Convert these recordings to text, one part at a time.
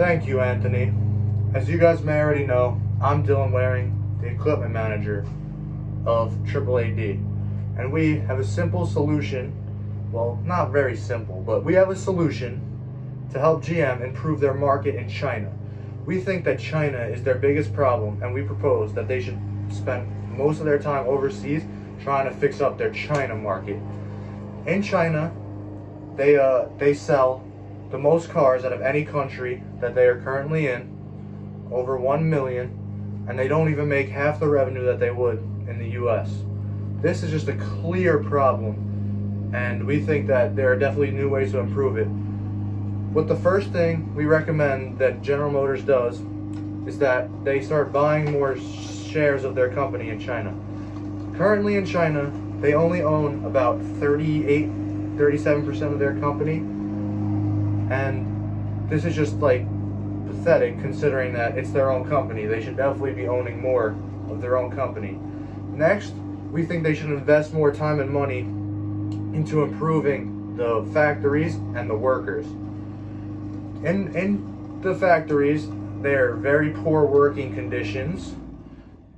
Thank you, Anthony. As you guys may already know, I'm Dylan Waring, the equipment manager of AAAD. And we have a simple solution, well, not very simple, but we have a solution to help GM improve their market in China. We think that China is their biggest problem, and we propose that they should spend most of their time overseas trying to fix up their China market. In China, they sell the most cars out of any country that they are currently in, over 1 million, and they don't even make half the revenue that they would in the US. This is just a clear problem, and we think that there are definitely new ways to improve it. What the first thing we recommend that General Motors does is that they start buying more shares of their company in China. Currently in China, they only own about 37% of their company, and this is just like pathetic considering that it's their own company. They should definitely be owning more of their own company. Next, we think they should invest more time and money into improving the factories and the workers. In the factories, they're very poor working conditions,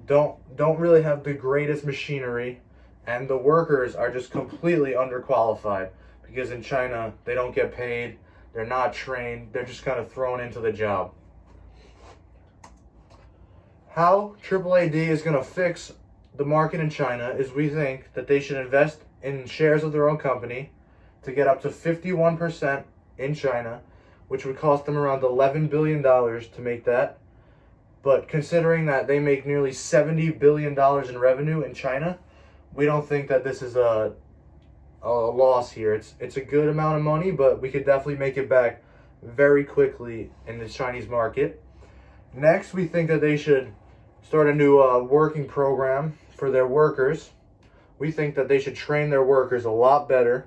don't really have the greatest machinery, and the workers are just completely underqualified because in China they don't get paid, they're not trained, they're just kind of thrown into the job. How AAAD is going to fix the market in China is we think that they should invest in shares of their own company to get up to 51% in China, which would cost them around $11 billion to make that. But considering that they make nearly $70 billion in revenue in China, we don't think that this is a loss here. It's a good amount of money, but we could definitely make it back very quickly in the Chinese market. Next, we think that they should start a new working program for their workers. We think that they should train their workers a lot better.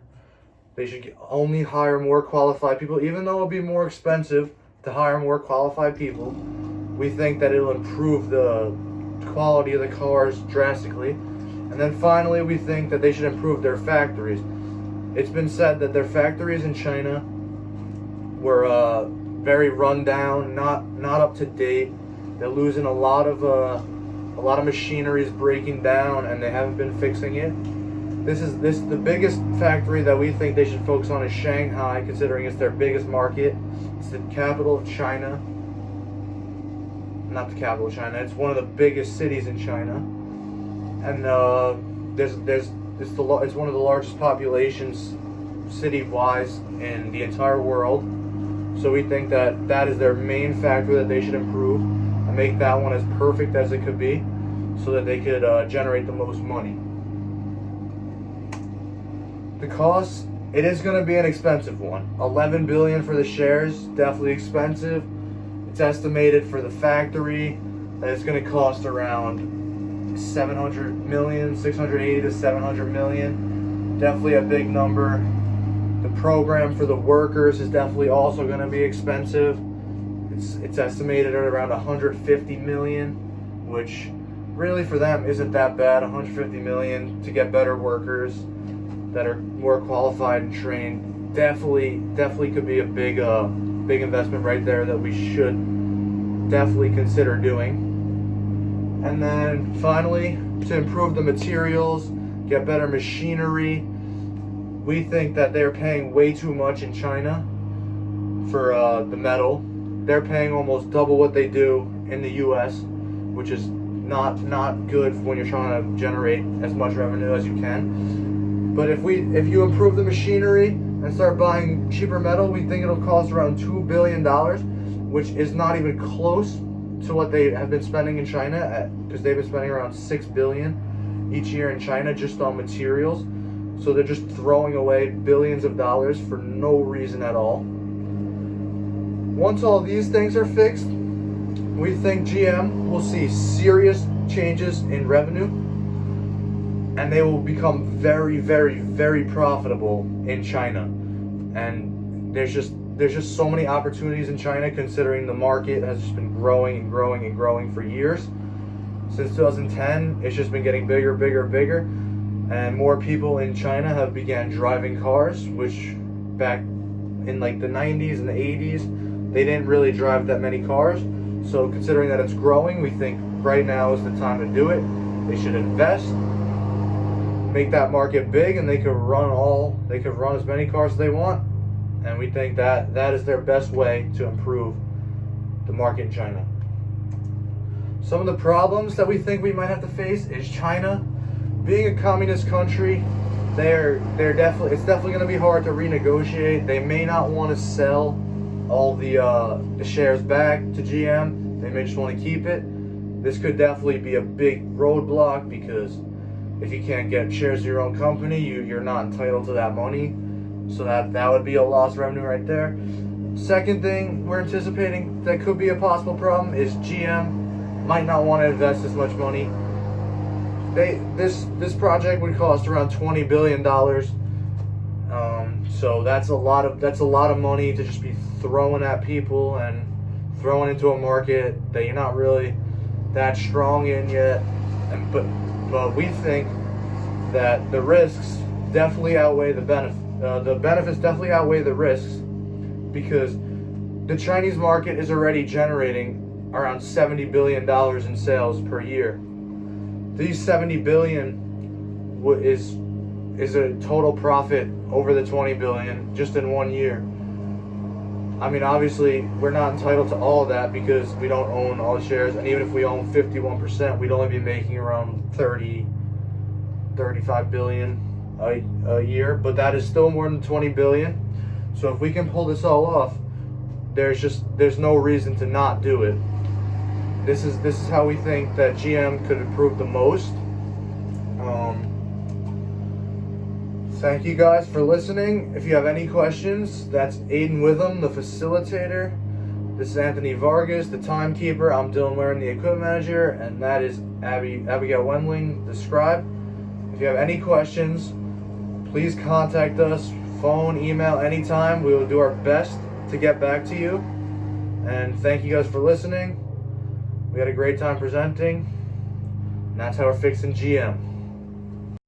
They should only hire more qualified people, even though it'll be more expensive to hire more qualified people. We think that it'll improve the quality of the cars drastically. And then finally, we think that they should improve their factories. It's been said that their factories in China were very run down, not up to date. They're losing a lot of machinery is breaking down, and they haven't been fixing it. The biggest factory that we think they should focus on is Shanghai, considering it's their biggest market. It's the capital of China. Not the capital of China. It's one of the biggest cities in China, and it's one of the largest populations city-wise in the entire world. So we think that that is their main factor that they should improve and make that one as perfect as it could be, so that they could generate the most money. The cost, it is going to be an expensive one. $11 billion for the shares, definitely expensive. It's estimated for the factory that it's going to cost around 680 to 700 million. Definitely a big number. The program for the workers is definitely also going to be expensive. It's estimated at around 150 million, which really for them isn't that bad. 150 million to get better workers that are more qualified and trained definitely could be a big investment right there that we should definitely consider doing. And then finally, to improve the materials, get better machinery, we think that they're paying way too much in China for the metal. They're paying almost double what they do in the US, which is not good when you're trying to generate as much revenue as you can. But if you improve the machinery and start buying cheaper metal, we think it'll cost around $2 billion, which is not even close to what they have been spending in China, because they've been spending around $6 billion each year in China just on materials. So they're just throwing away billions of dollars for no reason at all. Once all these things are fixed, we think GM will see serious changes in revenue, and they will become very, very, very profitable in China. And there's just so many opportunities in China, considering the market has just been growing and growing and growing for years. Since 2010, it's just been getting bigger, bigger, bigger. And more people in China have began driving cars, which back in like the 90s and the 80s, they didn't really drive that many cars. So considering that it's growing, we think right now is the time to do it. They should invest, make that market big, and they could run as many cars as they want. And we think that that is their best way to improve the market in China. Some of the problems that we think we might have to face is China being a communist country. It's definitely going to be hard to renegotiate. They may not want to sell all the shares back to GM. They may just want to keep it. This could definitely be a big roadblock, because if you can't get shares of your own company, you're not entitled to that money. So that would be a lost revenue right there. Second thing we're anticipating that could be a possible problem is GM might not want to invest as much money. This project would cost around $20 billion. So that's a lot of money to just be throwing at people and throwing into a market that you're not really that strong in yet. But we think that the risks definitely outweigh the benefits. The benefits definitely outweigh the risks, because the Chinese market is already generating around $70 billion in sales per year. These $70 billion is a total profit over the $20 billion just in 1 year. I mean, obviously, we're not entitled to all of that because we don't own all the shares, and even if we own 51%, we'd only be making around 35 billion a year, but that is still more than 20 billion. So if we can pull this all off, there's no reason to not do it. This is how we think that GM could improve the most. Thank you guys for listening. If you have any questions, that's Aiden Witham, the facilitator. This is Anthony Vargas, the timekeeper. I'm Dylan Warren, the equipment manager, and that is Abigail Wendling, the scribe. If you have any questions, please contact us, phone, email, anytime. We will do our best to get back to you. And thank you guys for listening. We had a great time presenting, and that's how we're fixing GM.